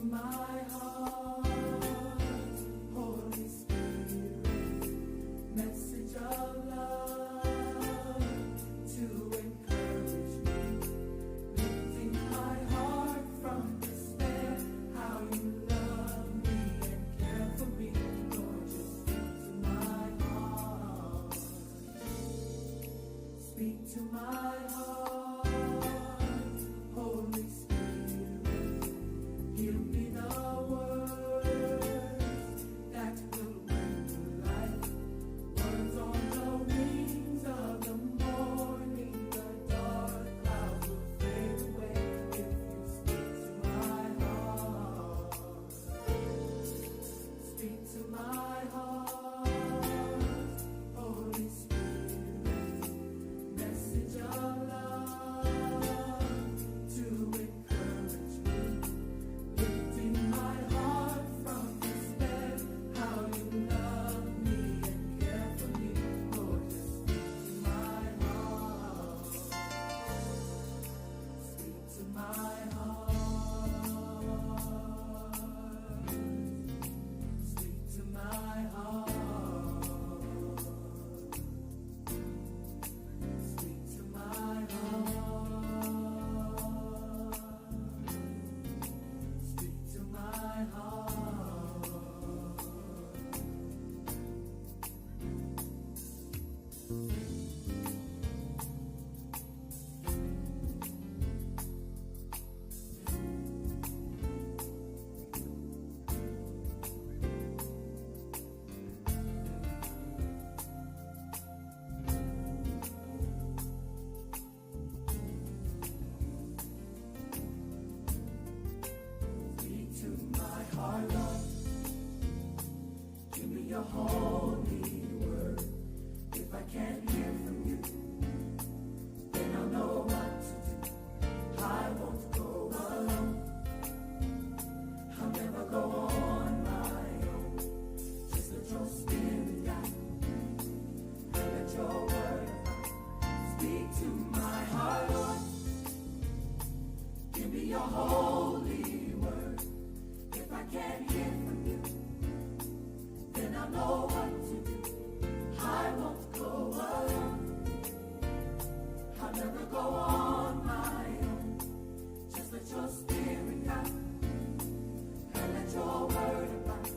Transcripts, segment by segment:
my heart, Holy Spirit, message of love to encourage me, lifting my heart from despair, how you love me and care for me, Lord, just speak to my heart, speak to my heart, Holy Spirit, give me the words that will bring to life, words on the wings of the morning, the dark clouds will fade away if you speak to my heart, speak to my heart, Holy Spirit, message of love to encourage me, lifting my heart from despair, how you love me and care for me, Lord, just speak to my heart, speak to my heart, speak to my heart, speak to my heart, speak to my heart. Speak to my heart, Lord. Give me your holy word. If I can't hear from you, then I'll know what to do. I won't go alone. I'll never go on my own. Just let your spirit guide and let your word abide. Speak to my heart, Lord. Give me your holy word. If I can't hear from you, then I'll know what to do. I won't go alone. I'll never go on my own. Just let your spirit guide and let your word abide.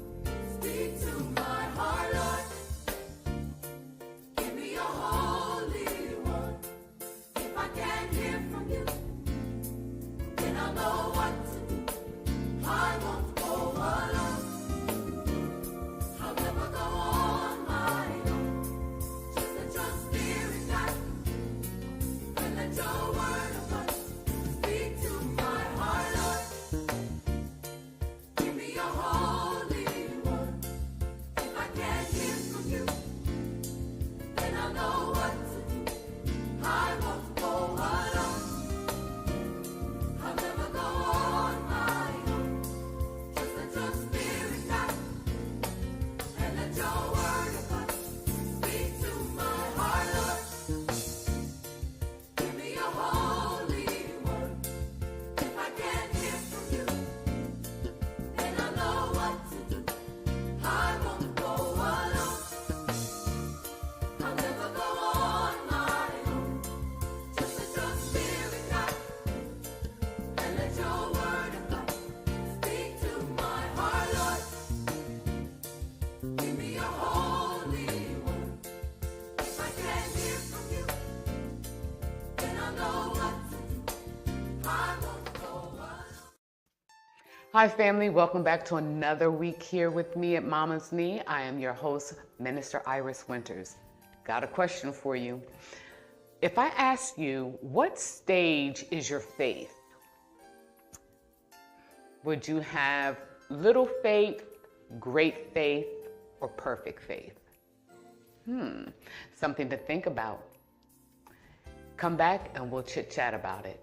Speak to my heart, Lord. Give me your holy word. If I can't hear from you, then I'll know what to do. I won't go alone. I'll never go on my own. Just let your spirit guide and let your word abide. Speak to my heart, Lord. Give me your holy word. If I can't hear from you, then I'll know what to do. I won't go alone. I'll never go on my own. Just let your spirit guide and let your word abide. Speak to my heart, Lord. Give me your holy word. If I can't hear from you, then I'll know what to do. I won't go alone. I'll never go on my own. Just let your spirit guide and let your word abide. Speak to my heart, Lord. Give me your holy word. If I can't hear from you, then I'll know what to do. I won't go alone. Hi, family. Welcome back to another week here with me at Mama's Knee. I am your host, Minister Iris Winters. Got a question for you. If I ask you, what stage is your faith? Would you have little faith, great faith, or perfect faith? Something to think about. Come back and we'll chit chat about it.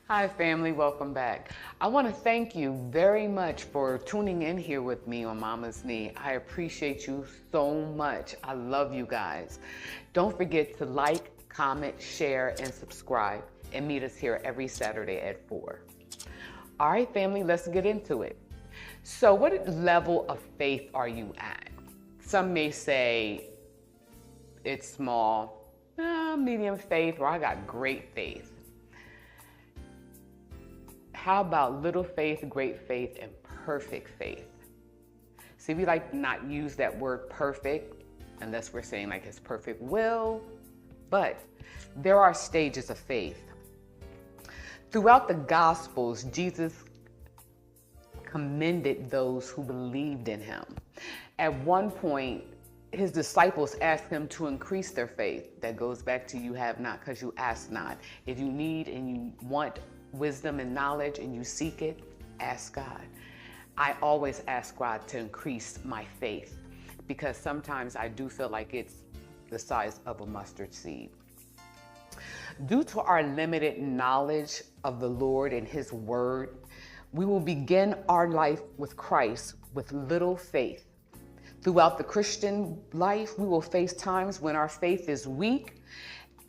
Hi, family. Welcome back. I want to thank you very much for tuning in here with me on Mama's Knee. I appreciate you so much. I love you guys. Don't forget to like, comment, share, and subscribe, and meet us here every Saturday at 4. All right, family, let's get into it. So, what level of faith are you at? Some may say it's small, medium faith, or I got great faith. How about little faith, great faith, and perfect faith? See, we like to not use that word perfect unless we're saying like His perfect will, but there are stages of faith. Throughout the Gospels, Jesus commended those who believed in Him. At one point, His disciples asked Him to increase their faith. That goes back to you have not because you ask not. If you need and you want wisdom and knowledge and you seek it, ask God. I always ask God to increase my faith because sometimes I do feel like it's the size of a mustard seed. Due to our limited knowledge of the Lord and His Word, we will begin our life with Christ with little faith. Throughout the Christian life, we will face times when our faith is weak,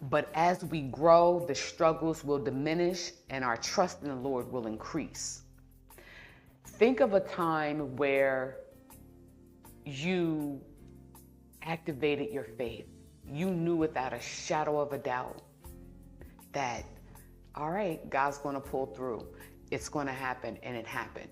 but as we grow, the struggles will diminish and our trust in the Lord will increase. Think of a time where you activated your faith. You knew without a shadow of a doubt that, all right, God's going to pull through. It's going to happen, and it happened.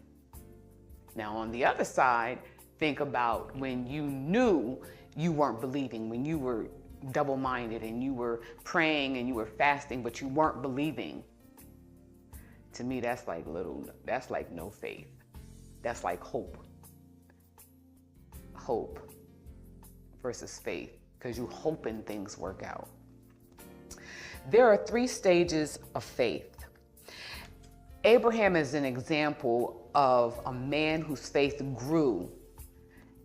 Now, on the other side, think about when you knew you weren't believing, when you were double-minded and you were praying and you were fasting, but you weren't believing. To me, that's like no faith. That's like hope. Hope versus faith, because you hoping things work out. There are 3 stages of faith. Abraham is an example of a man whose faith grew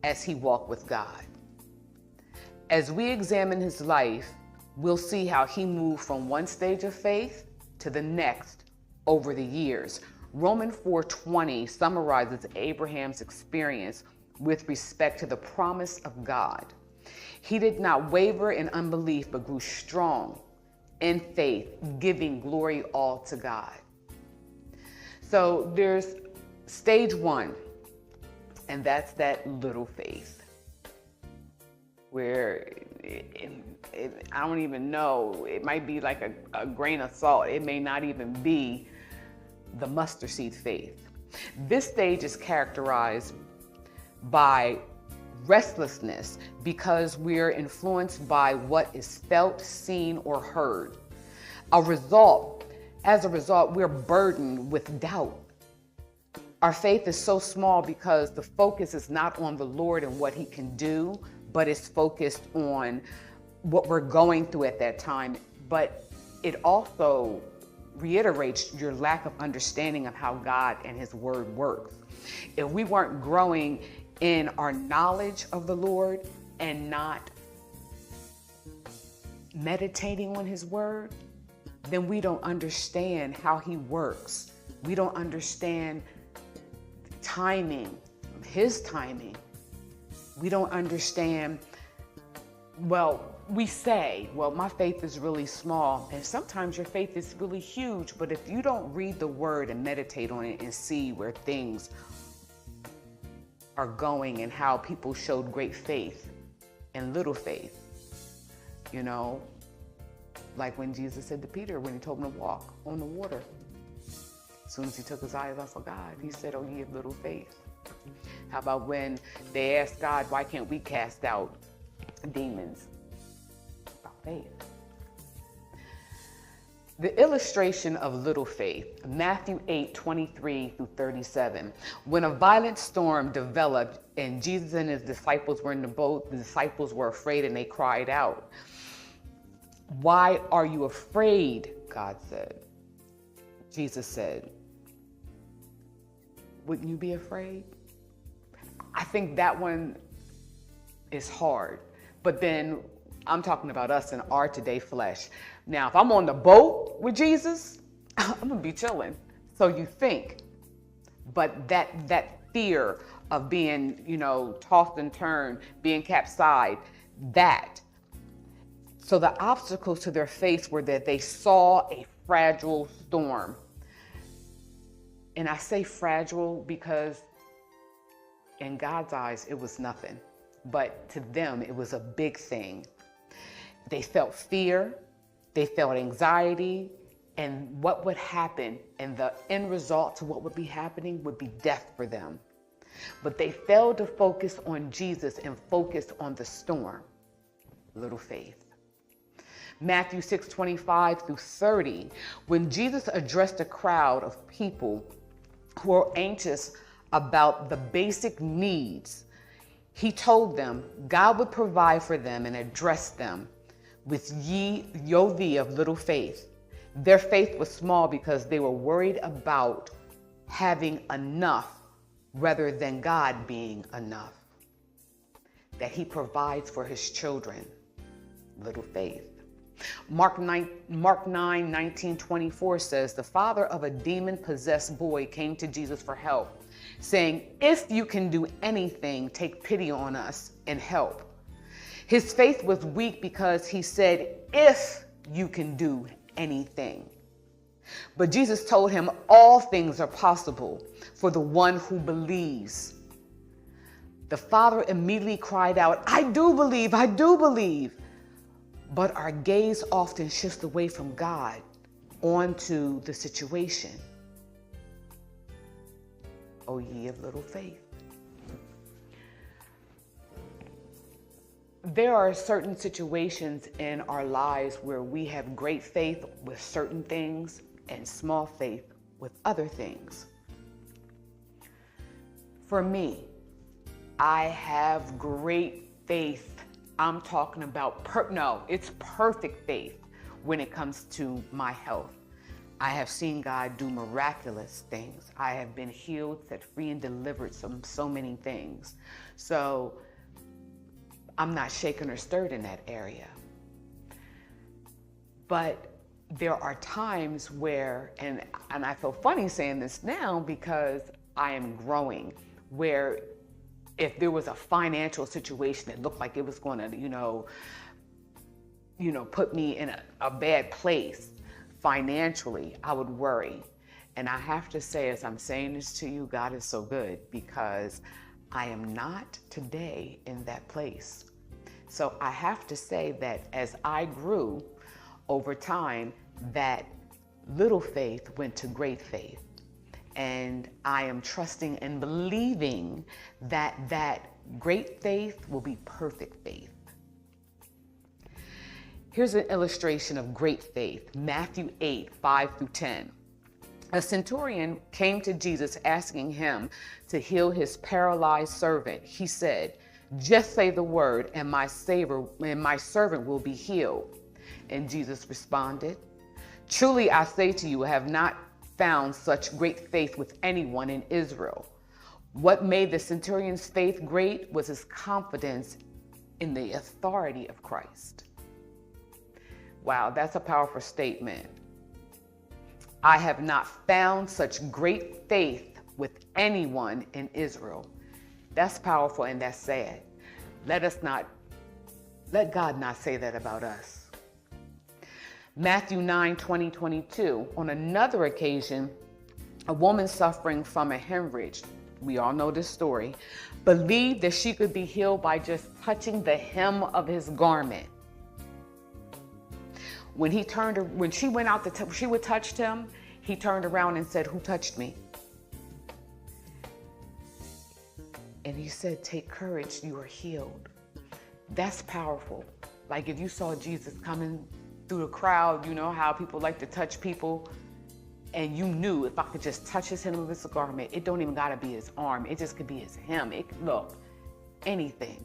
as he walked with God. As we examine his life, we'll see how he moved from one stage of faith to the next over the years. Romans 4:20 summarizes Abraham's experience with respect to the promise of God. He did not waver in unbelief, but grew strong in faith, giving glory all to God. So there's stage 1, and that's that little faith, where I don't even know, it might be like a grain of salt. It may not even be the mustard seed faith. This stage is characterized by restlessness because we're influenced by what is felt, seen, or heard. As a result, we're burdened with doubt. Our faith is so small because the focus is not on the Lord and what He can do, but it's focused on what we're going through at that time. But it also reiterates your lack of understanding of how God and His Word works. If we weren't growing in our knowledge of the Lord and not meditating on His Word, then we don't understand how He works. We don't understand timing, His timing. We don't understand, we say, my faith is really small, and sometimes your faith is really huge, but if you don't read the Word and meditate on it and see where things are going and how people showed great faith and little faith, like when Jesus said to Peter, when He told him to walk on the water, as soon as he took his eyes off of God, He said, "Oh, ye of little faith." How about when they asked God, why can't we cast out demons? About faith. The illustration of little faith, Matthew 8:23-37. When a violent storm developed and Jesus and His disciples were in the boat, the disciples were afraid and they cried out. "Why are you afraid?" God said. Jesus said, "Wouldn't you be afraid?" I think that one is hard. But then I'm talking about us in our today flesh. Now, if I'm on the boat with Jesus, I'm gonna be chilling. So you think, but that fear of being, tossed and turned, being capsized, that. So the obstacles to their face were that they saw a fragile storm. And I say fragile because in God's eyes, it was nothing. But to them, it was a big thing. They felt fear, they felt anxiety, and what would happen, and the end result to what would be happening would be death for them. But they failed to focus on Jesus and focus on the storm. Little faith. Matthew 6:25 through 30, when Jesus addressed a crowd of people who were anxious about the basic needs, he told them God would provide for them and address them with yo thee of little faith. Their faith was small because they were worried about having enough rather than God being enough. That he provides for his children. Little faith. Mark 9:19-24 says, the father of a demon-possessed boy came to Jesus for help, saying, if you can do anything, take pity on us and help. His faith was weak because he said, if you can do anything. But Jesus told him all things are possible for the one who believes. The father immediately cried out, I do believe, I do believe. But our gaze often shifts away from God onto the situation. O ye of little faith. There are certain situations in our lives where we have great faith with certain things and small faith with other things. For me, I have great faith. I'm talking about, it's perfect faith when it comes to my health. I have seen God do miraculous things. I have been healed, set free, and delivered from so many things. So I'm not shaken or stirred in that area. But there are times where, and I feel funny saying this now because I am growing, where if there was a financial situation that looked like it was going to, put me in a bad place financially, I would worry. And I have to say, as I'm saying this to you, God is so good because I am not today in that place. So I have to say that as I grew over time, that little faith went to great faith. And I am trusting and believing that that great faith will be perfect faith. Here's an illustration of great faith. Matthew 8:5-10. A centurion came to Jesus asking him to heal his paralyzed servant. He said, just say the word and my servant will be healed. And Jesus responded, truly I say to you, I have not found such great faith with anyone in Israel. What made the centurion's faith great was his confidence in the authority of Christ. Wow, that's a powerful statement. I have not found such great faith with anyone in Israel. That's powerful and that's sad. Let God not say that about us. Matthew 9:20-22. On another occasion, a woman suffering from a hemorrhage, we all know this story, believed that she could be healed by just touching the hem of his garment. When she went out she would touch him, he turned around and said, who touched me? And he said, take courage, you are healed. That's powerful. Like if you saw Jesus coming through the crowd, you know how people like to touch people, and you knew if I could just touch his hem of his garment, it don't even gotta be his arm, it just could be his hem. It could look anything.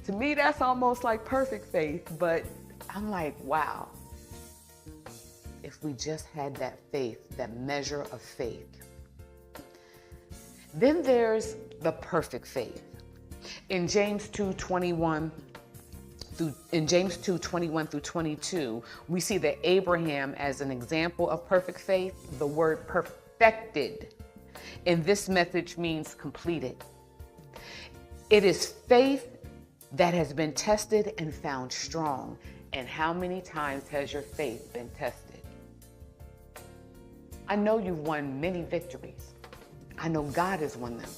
To me, that's almost like perfect faith, but I'm like, wow. If we just had that faith, that measure of faith. Then there's the perfect faith. In James 2:21 in James 2:21-22, we see that Abraham, as an example of perfect faith, the word perfected in this message means completed. It is faith that has been tested and found strong. And how many times has your faith been tested? I know you've won many victories. I know God has won them.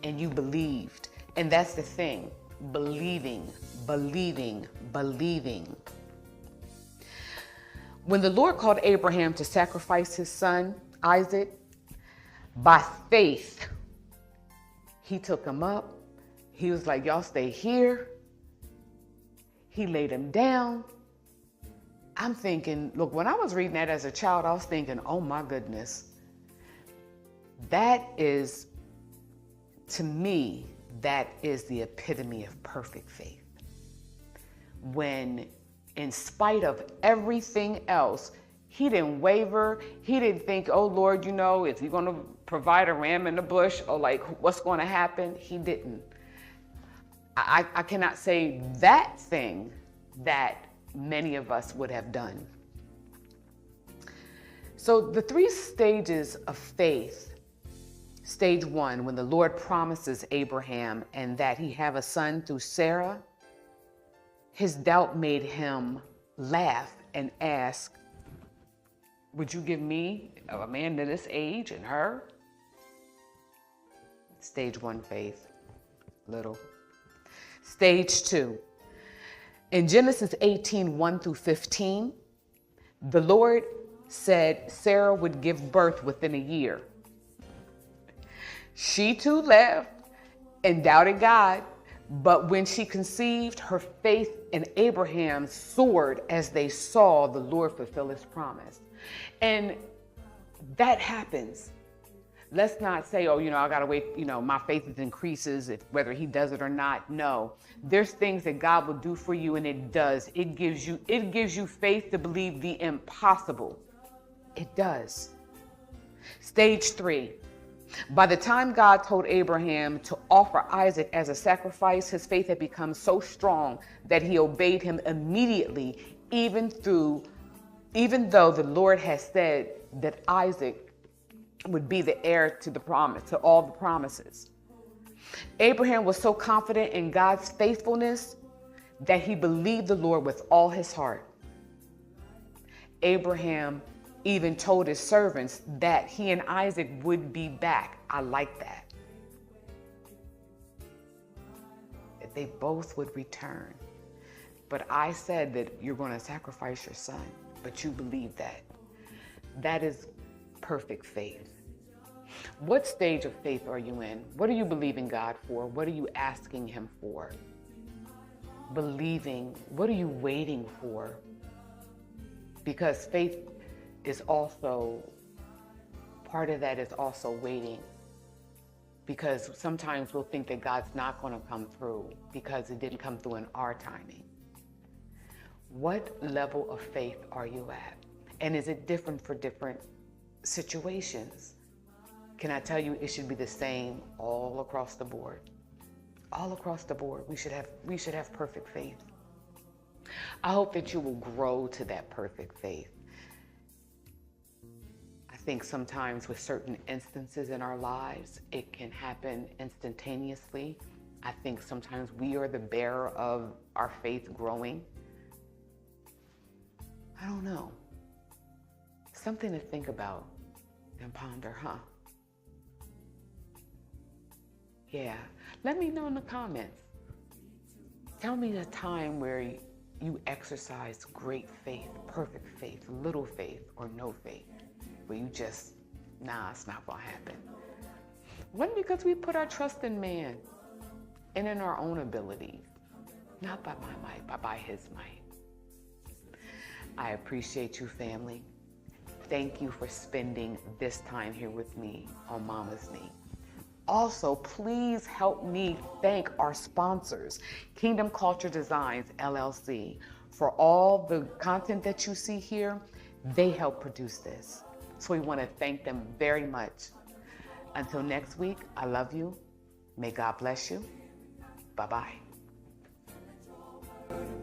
And you believed. And that's the thing. Believing, believing, believing. When the Lord called Abraham to sacrifice his son, Isaac, by faith, he took him up. He was like, y'all stay here. He laid him down. I'm thinking, look, when I was reading that as a child, I was thinking, oh my goodness. That is, to me, that is the epitome of perfect faith. When, in spite of everything else, he didn't waver. He didn't think, oh Lord, you know, if you're going to provide a ram in the bush, or like, what's going to happen? He didn't. I cannot say that thing that many of us would have done. So the 3 stages of faith. Stage 1, when the Lord promises Abraham and that he have a son through Sarah, his doubt made him laugh and ask, would you give me a man to this age and her? Stage 1 faith, little. Stage 2, in Genesis 18:1-15, the Lord said Sarah would give birth within a year. She too laughed and doubted God, but when she conceived, her faith in Abraham soared as they saw the Lord fulfill his promise. And that happens. Let's not say, oh, you know, I got to wait, you know, my faith increases whether he does it or not. No, there's things that God will do for you, and it does. It gives you faith to believe the impossible. It does. Stage 3. By the time God told Abraham to offer Isaac as a sacrifice, his faith had become so strong that he obeyed him immediately, even though the Lord had said that Isaac would be the heir to the promise, to all the promises. Abraham was so confident in God's faithfulness that he believed the Lord with all his heart. Abraham even told his servants that he and Isaac would be back. I like that. That they both would return. But I said that you're going to sacrifice your son, but you believe that. That is perfect faith. What stage of faith are you in? What are you believing God for? What are you asking him for? Believing. What are you waiting for? Because faith is also, part of that is also waiting. Because sometimes we'll think that God's not going to come through because it didn't come through in our timing. What level of faith are you at? And is it different for different situations? Can I tell you, it should be the same all across the board. All across the board, we should have perfect faith. I hope that you will grow to that perfect faith. I think sometimes with certain instances in our lives, it can happen instantaneously. I think sometimes we are the bearer of our faith growing. I don't know. Something to think about and ponder, huh? Yeah, let me know in the comments. Tell me a time where you exercised great faith, perfect faith, little faith, or no faith, where you just, nah, it's not gonna happen. One, because we put our trust in man and in our own abilities, not by my might, but by his might. I appreciate you, family. Thank you for spending this time here with me on Mama's Knee. Also, please help me thank our sponsors, Kingdom Culture Designs, LLC. For all the content that you see here, they help produce this. So we want to thank them very much. Until next week, I love you. May God bless you. Bye-bye. But